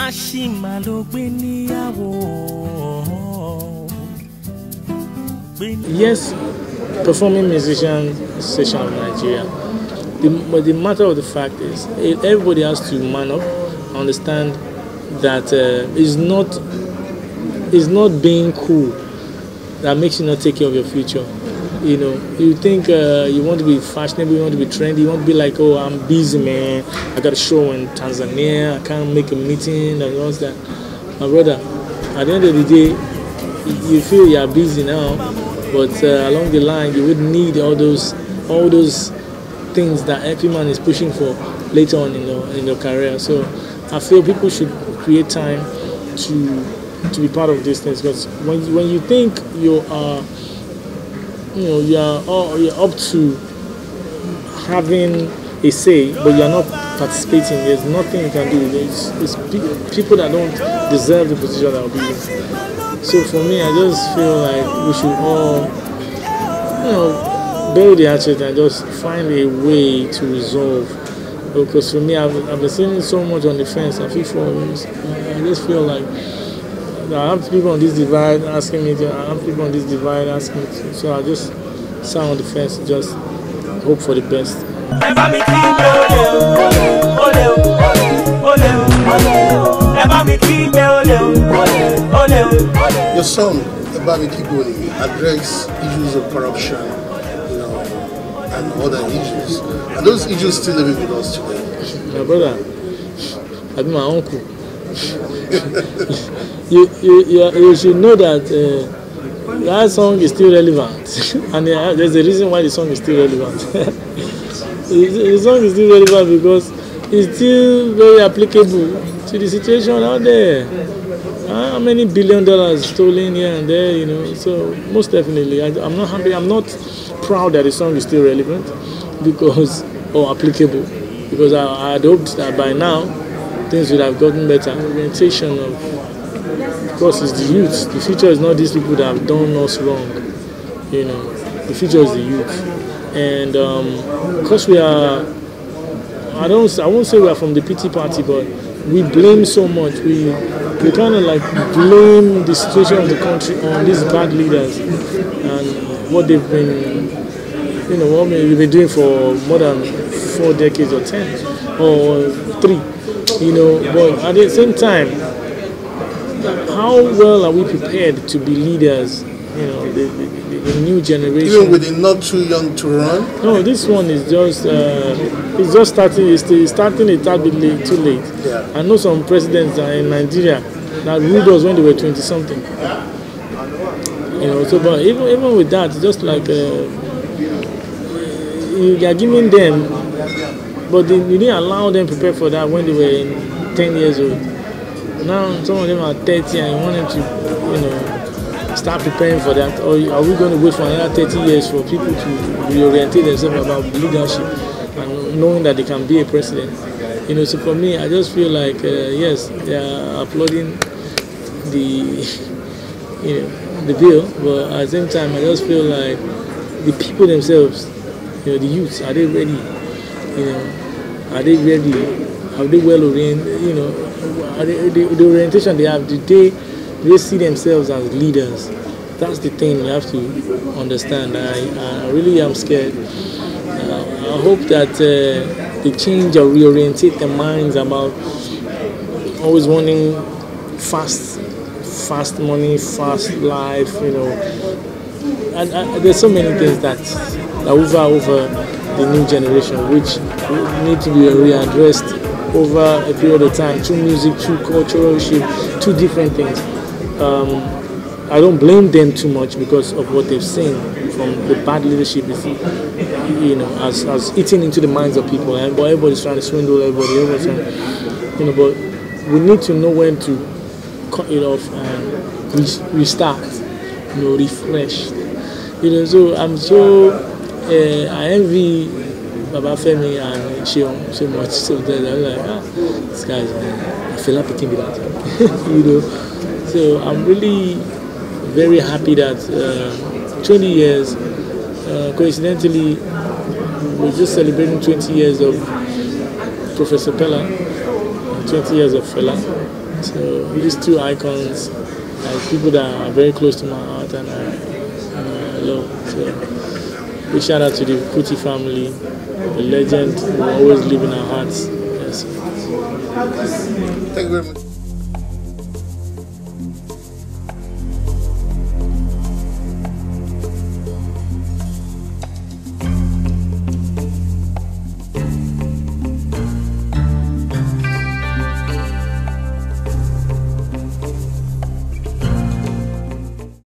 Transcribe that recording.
Yes, performing musician session of Nigeria. But the matter of the fact is, everybody has to man up, understand that it's not being cool that makes you not take care of your future. You know, you think you want to be fashionable, you want to be trendy, you want to be like, oh, I'm busy, man. I got a show in Tanzania, I can't make a meeting, and all that. My brother, at the end of the day, you feel you are busy now, but along the line, you would need all those things that every man is pushing for later on in your career. So I feel people should create time to be part of these things, because when you think you're up to having a say, but you're not participating, there's nothing you can do. It's people that don't deserve the position that will be in. So for me, I just feel like we should all, bury the hatchet and just find a way to resolve. Because for me, I've been seeing so much on the fence. I just feel like I have people on this divide asking me to, I have people on this divide asking me to. So I just sit on the fence, just hope for the best. Your song, Ebami Kiboli, address issues of corruption, and other issues. And those issues still living with us today. My brother, I be my uncle. you should know that that song is still relevant, and there's a reason why the song is still relevant. The song is still relevant because it's still very applicable to the situation out there. How many $1 billion stolen here and there, So most definitely, I'm not happy. I'm not proud that the song is still relevant or applicable, because I had hoped that by now things would have gotten better. Orientation of course, it's the youth. The future is not these people that have done us wrong. The future is the youth. And because we are, I won't say we are from the pity party, but we blame so much. We kind of like blame the situation of the country on these bad leaders and what they've been, what we've been doing for more than 4 decades or 10 or 3. But at the same time, how well are we prepared to be leaders? The new generation. Even with the not too young to run. No, this one is just starting. It's starting a tad bit too late. Yeah. I know some presidents in Nigeria that ruled us when they were 20-something. So but even with that, just like you are giving them, but you didn't allow them prepare for that when they were 10 years old. Now some of them are 30 and you want them to, start preparing for that. Or are we going to wait for another 30 years for people to reorientate themselves about leadership and knowing that they can be a president? So for me, I just feel like, yes, they are applauding the bill, but at the same time, I just feel like the people themselves, the youths, are they ready? Are they ready? Are they well oriented? The orientation they have, do they see themselves as leaders? That's the thing you have to understand. I really am scared. I hope that they change or reorientate their minds about always wanting fast money, fast life. And there's so many things that over the new generation, which need to be readdressed over a period of time, through music, through cultural shift, through different things. I don't blame them too much because of what they've seen from the bad leadership, as eating into the minds of people. And everybody's trying to swindle everybody. But we need to know when to cut it off and restart, refresh. So I'm so I envy Baba Femi and Sheon so much. So that I'm like, this guy's I feel like picking it out. So I'm really very happy that 20 years, coincidentally, we're just celebrating 20 years of Professor Pella, 20 years of Fela. So these two icons are people that are very close to my heart and I love. So big shout out to the Kuti family, the legend who always live in our hearts. Yes. Thank you very much.